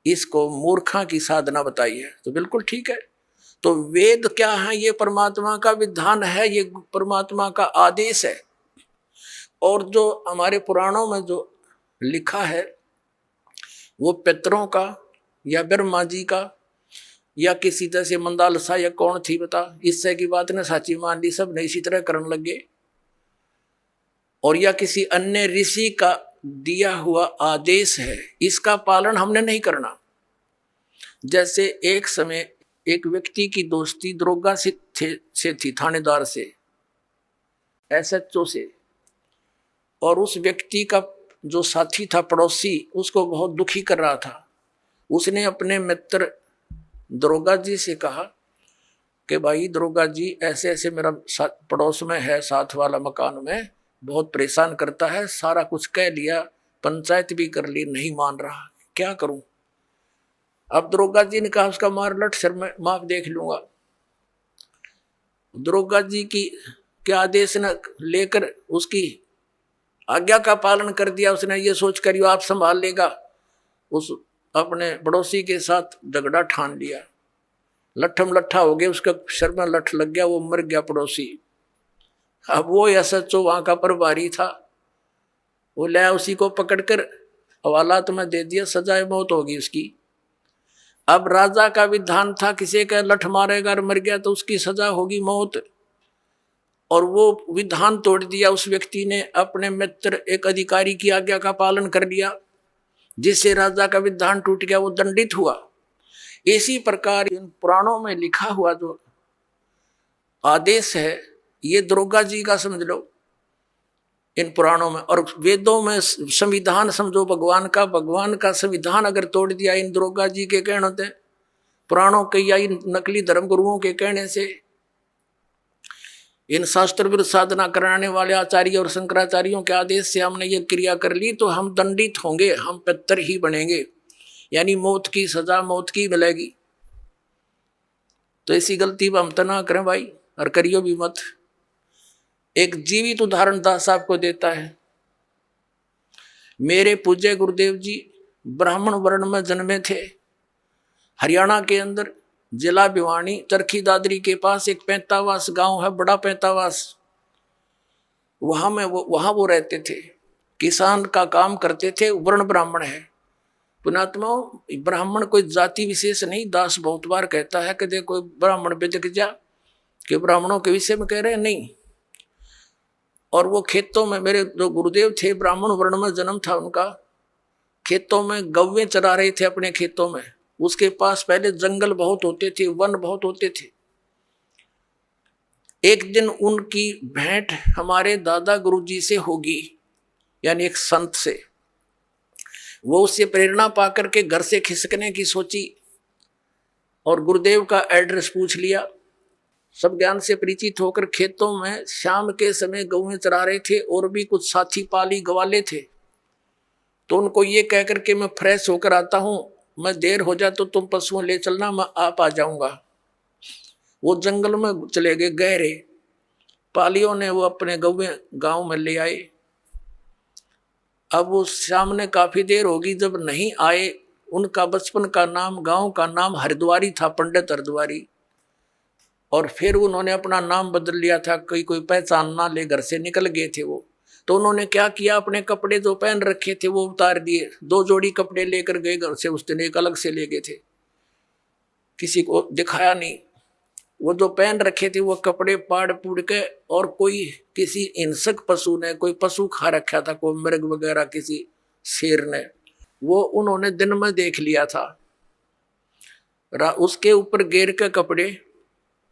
इसको मूर्खा की साधना बताई है, तो बिल्कुल ठीक है। तो वेद क्या है? ये परमात्मा का विधान है, ये परमात्मा का आदेश है। और जो हमारे पुराणों में जो लिखा है वो पितरों का या ब्रह्मा जी का या किसी तरह से मंदालसा या कौन थी बता, इससे की बात ने साची मान ली, सब ने इसी तरह करने लगे। और या किसी अन्य ऋषि का दिया हुआ आदेश है, इसका पालन हमने नहीं करना। जैसे एक समय एक व्यक्ति की दोस्ती दरोगा से थी, थानेदार से, एसएचओ से, और उस व्यक्ति का जो साथी था पड़ोसी उसको बहुत दुखी कर रहा था। उसने अपने मित्र दरोगा जी से कहा कि भाई दरोगा जी, ऐसे ऐसे मेरा पड़ोस में है, साथ वाला मकान में, बहुत परेशान करता है, सारा कुछ कह लिया, पंचायत भी कर ली, नहीं मान रहा, क्या करूं। अब दरोगा जी ने कहा उसका मार लट सर, मैं माफ देख लूंगा। दरोगा जी की क्या आदेश न लेकर उसकी आज्ञा का पालन कर दिया। उसने ये सोच कर आप संभाल लेगा, उस अपने पड़ोसी के साथ झगड़ा ठान लिया, लट्ठम लट्ठा हो गया, उसका सर में लठ लग गया, वो मर गया पड़ोसी। अब वो एसएचओ वहां का प्रभारी था, वो लाया उसी को पकड़कर हवालात में दे दिया, सजाए मौत होगी उसकी। अब राजा का विधान था किसी का लठ मारेगा और मर गया तो उसकी सजा होगी मौत, और वो विधान तोड़ दिया उस व्यक्ति ने। अपने मित्र एक अधिकारी की आज्ञा का पालन कर लिया, जिससे राजा का विधान टूट गया, वो दंडित हुआ। इसी प्रकार इन पुराणों में लिखा हुआ जो आदेश है ये दरोगा जी का समझ लो इन पुराणों में। और वेदों में संविधान समझो भगवान का संविधान अगर तोड़ दिया इन दरोगा जी के कहने से, पुराणों के या इन नकली धर्म गुरुओं के कहने से, इन शास्त्र विरुद्ध साधना कराने वाले आचार्य और शंकराचार्यों के आदेश से हमने ये क्रिया कर ली, तो हम दंडित होंगे, हम पितर ही बनेंगे, यानी मौत की सजा मौत की मिलेगी। तो ऐसी गलती हम तो ना करें भाई, और करियो भी मत। एक जीवित उदाहरण दास आपको देता है। मेरे पूज्य गुरुदेव जी ब्राह्मण वर्ण में जन्मे थे। हरियाणा के अंदर जिला भिवानी चरखी दादरी के पास एक पैंतावास गांव है, बड़ा पैंतावास, वहां वो रहते थे, किसान का काम करते थे, वर्ण ब्राह्मण है। पुणात्मा ब्राह्मण कोई जाति विशेष नहीं, दास बहुत बार कहता है कि देखो ब्राह्मण बेदक जा, कि ब्राह्मणों के विषय में कह रहे हैं, नहीं। और वो खेतों में, मेरे जो गुरुदेव थे ब्राह्मण वर्ण में जन्म था उनका, खेतों में गौवें चरा रहे थे अपने खेतों में। उसके पास पहले जंगल बहुत होते थे, वन बहुत होते थे। एक दिन उनकी भेंट हमारे दादा गुरुजी से होगी, यानी एक संत से। वो उससे प्रेरणा पाकर के घर से खिसकने की सोची और गुरुदेव का एड्रेस पूछ लिया। सब ज्ञान से परिचित होकर खेतों में शाम के समय गौएं चरा रहे थे, और भी कुछ साथी पाली गवाले थे। तो उनको ये कहकर के मैं फ्रेश होकर आता हूं, मैं देर हो जाए तो तुम पशुओं ले चलना, मैं आप आ जाऊंगा। वो जंगल में चले गए गहरे। पालियों ने वो अपने गौएं गांव में ले आए। अब वो सामने काफी देर होगी जब नहीं आए। उनका बचपन का नाम, गांव का नाम हरिद्वारी था, पंडित हरिद्वारी। और फिर उन्होंने अपना नाम बदल लिया था, कोई पहचान ना ले, घर से निकल गए थे वो। तो उन्होंने क्या किया, अपने कपड़े जो पहन रखे थे वो उतार दिए, 2 जोड़ी कपड़े लेकर गए घर से, उस दिन एक अलग से ले गए थे, किसी को दिखाया नहीं। वो जो पहन रखे थे वो कपड़े पाड़ पुड़ के, और कोई किसी हिंसक पशु ने, कोई पशु खा रखा था, कोई मृग वगैरह, किसी शेर ने, वो उन्होंने दिन में देख लिया था। उसके ऊपर घेर के कपड़े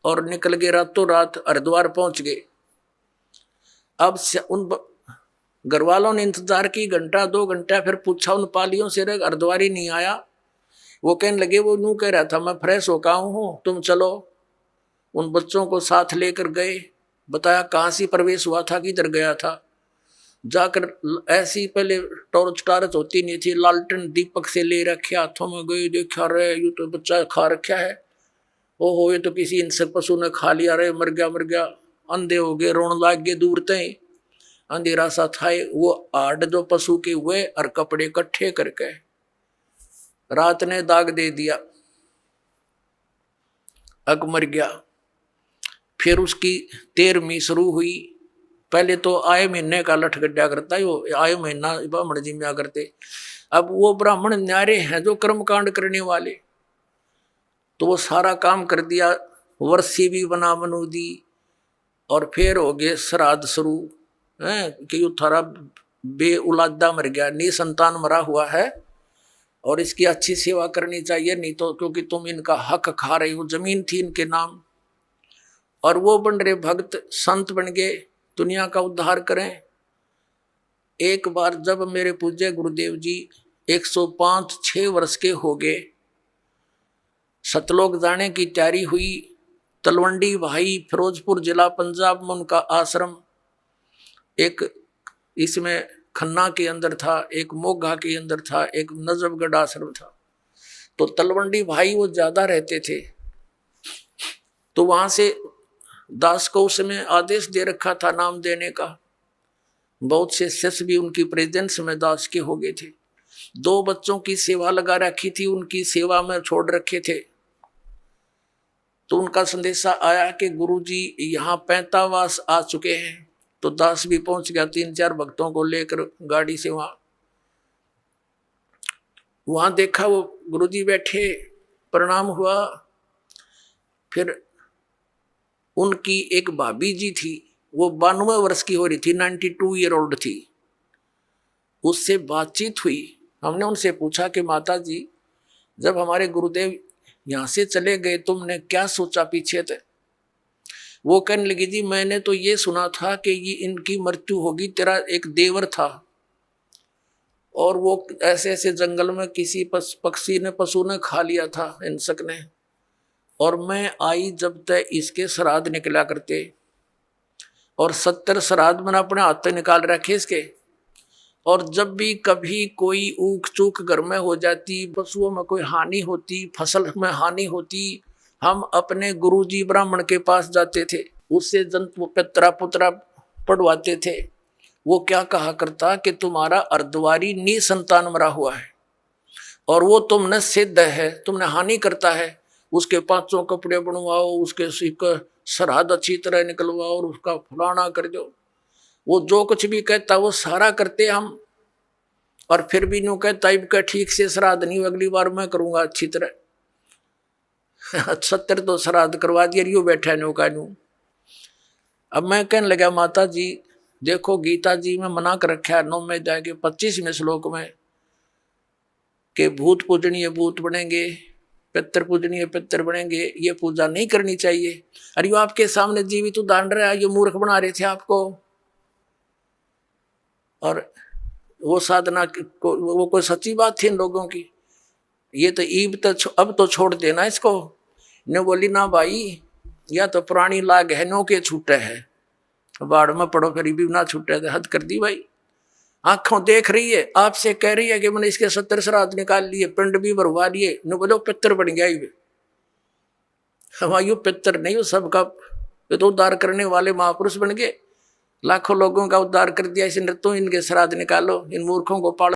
और निकल गए, रातों रात हरिद्वार पहुंच गए। अब उन घर वालों ने इंतजार की, 1-2 घंटा, फिर पूछा उन पालियों से, हरिद्वारी नहीं आया। वो कहने लगे वो यूं कह रहा था मैं फ्रेश होकर हूं, तुम चलो। उन बच्चों को साथ लेकर गए, बताया कहाँ से प्रवेश हुआ था, किधर गया था। जाकर ऐसी पहले टॉर्च होती नहीं थी, लालटेन दीपक से ले रखे हाथों में, गए, देखा रहे ये तो बच्चा खा रखा है, ओहो ये तो किसी हिंसक पशु ने खा लिया, रे मर गया। अंधे हो गए, रोन लाग गए, दूर तय अंधेरा सा था। वो आड़ जो पशु के हुए और कपड़े इकट्ठे करके रात ने दाग दे दिया, अक मर गया। फिर उसकी 13वीं शुरू हुई। पहले तो आए महीने का लठ गड्ढा करता है, वो आए महीना ब्राह्मण जिम्या करते। अब वो ब्राह्मण न्यारे हैं जो कर्मकांड करने वाले, तो वो सारा काम कर दिया। वर्षी भी बना बनू दी, और फिर हो गए श्राद्ध शुरू है कि यो थारा बे औलादा मर गया, निसंतान मरा हुआ है, और इसकी अच्छी सेवा करनी चाहिए, नहीं तो क्योंकि तुम इनका हक खा रही हो। जमीन थी इनके नाम, और वो बन रहे भक्त संत बन गए, दुनिया का उद्धार करें। एक बार जब मेरे पूज्य गुरुदेव जी 105-6 वर्ष के हो गए, सतलोक जाने की तैयारी हुई। तलवंडी भाई फिरोजपुर जिला पंजाब में उनका आश्रम, एक इसमें खन्ना के अंदर था, एक मोगा के अंदर था, एक नजफगढ़ आश्रम था। तो तलवंडी भाई वो ज्यादा रहते थे, तो वहां से दास को उसमें आदेश दे रखा था नाम देने का। बहुत से शिष्य भी उनकी प्रेजेंस में दास के हो गए थे। 2 बच्चों की सेवा लगा रखी थी, उनकी सेवा में छोड़ रखे थे। तो उनका संदेशा आया कि गुरुजी यहाँ 45 आ चुके हैं। तो दास भी पहुंच गया 3-4 भक्तों को लेकर गाड़ी से। वहां देखा वो गुरुजी बैठे, प्रणाम हुआ। फिर उनकी एक भाभी जी थी, वो 92 वर्ष की हो रही थी, 92 ईयर ओल्ड थी। उससे बातचीत हुई। हमने उनसे पूछा कि माता जी, जब हमारे गुरुदेव यहाँ से चले गए तुमने क्या सोचा पीछे थे? वो कहने लगी जी मैंने तो ये सुना था कि ये इनकी मृत्यु होगी। तेरा एक देवर था और वो ऐसे ऐसे जंगल में किसी पक्षी ने पशु ने खा लिया था, हिंसक ने, और मैं आई जब तक इसके श्राद्ध निकला करते, और 70 श्राद्ध मैंने अपने हाथ से निकाल रखे इसके। और जब भी कभी कोई ऊक चूक घर में हो जाती, पशुओं में कोई हानि होती, फसल में हानि होती, हम अपने गुरुजी ब्राह्मण के पास जाते थे, उससे जंतु पितरा पुत्रा पढ़वाते थे। वो क्या कहा करता कि तुम्हारा अर्धवारी निसंतान मरा हुआ है और वो तुमने सिद्ध है, तुमने हानि करता है, उसके 500 कपड़े बनवाओ, उसके श्राद्ध अच्छी तरह निकलवाओ और उसका फलाना कर दो। वो जो कुछ भी कहता वो सारा करते हम, और फिर भी न्यू कहता इनका ठीक से श्राद्ध नहीं, अगली बार मैं करूंगा अच्छी तरह। 70 तो श्राद्ध करवा दिया, रियो बैठा न्यू का न्यू। अब मैं कहने लगा माता जी देखो गीता जी में मना कर रखा है 9वें अध्याय के 25वें श्लोक में कि भूत पूजनीय भूत बनेंगे, पितर पूजनीय पितर बनेंगे, ये पूजा नहीं करनी चाहिए। अरे वो आपके सामने जीवित उदाहरण रहा, ये मूर्ख बना रहे थे आपको। और वो साधना को वो कोई सच्ची बात थी इन लोगों की? ये तो ईब तो अब तो छोड़ देना इसको। ने बोली ना भाई, या तो पुरानी लाग है, नो के छूटे है, बाढ़ में पड़ो फिर भी ना छूटे, तो हद कर दी भाई। आंखों देख रही है, आपसे कह रही है कि मैंने इसके 70 श्राद्ध निकाल लिए, पिंड भी भरवा लिए, न बोलो पितर बन गया ये। हमारे पितर नहीं, वो सबका तो उद्धार करने वाले महापुरुष बन गए, लाखों लोगों का उद्धार कर दिया। इस नृत्यों इनके श्राद्ध निकालो, इन मूर्खों को पालो।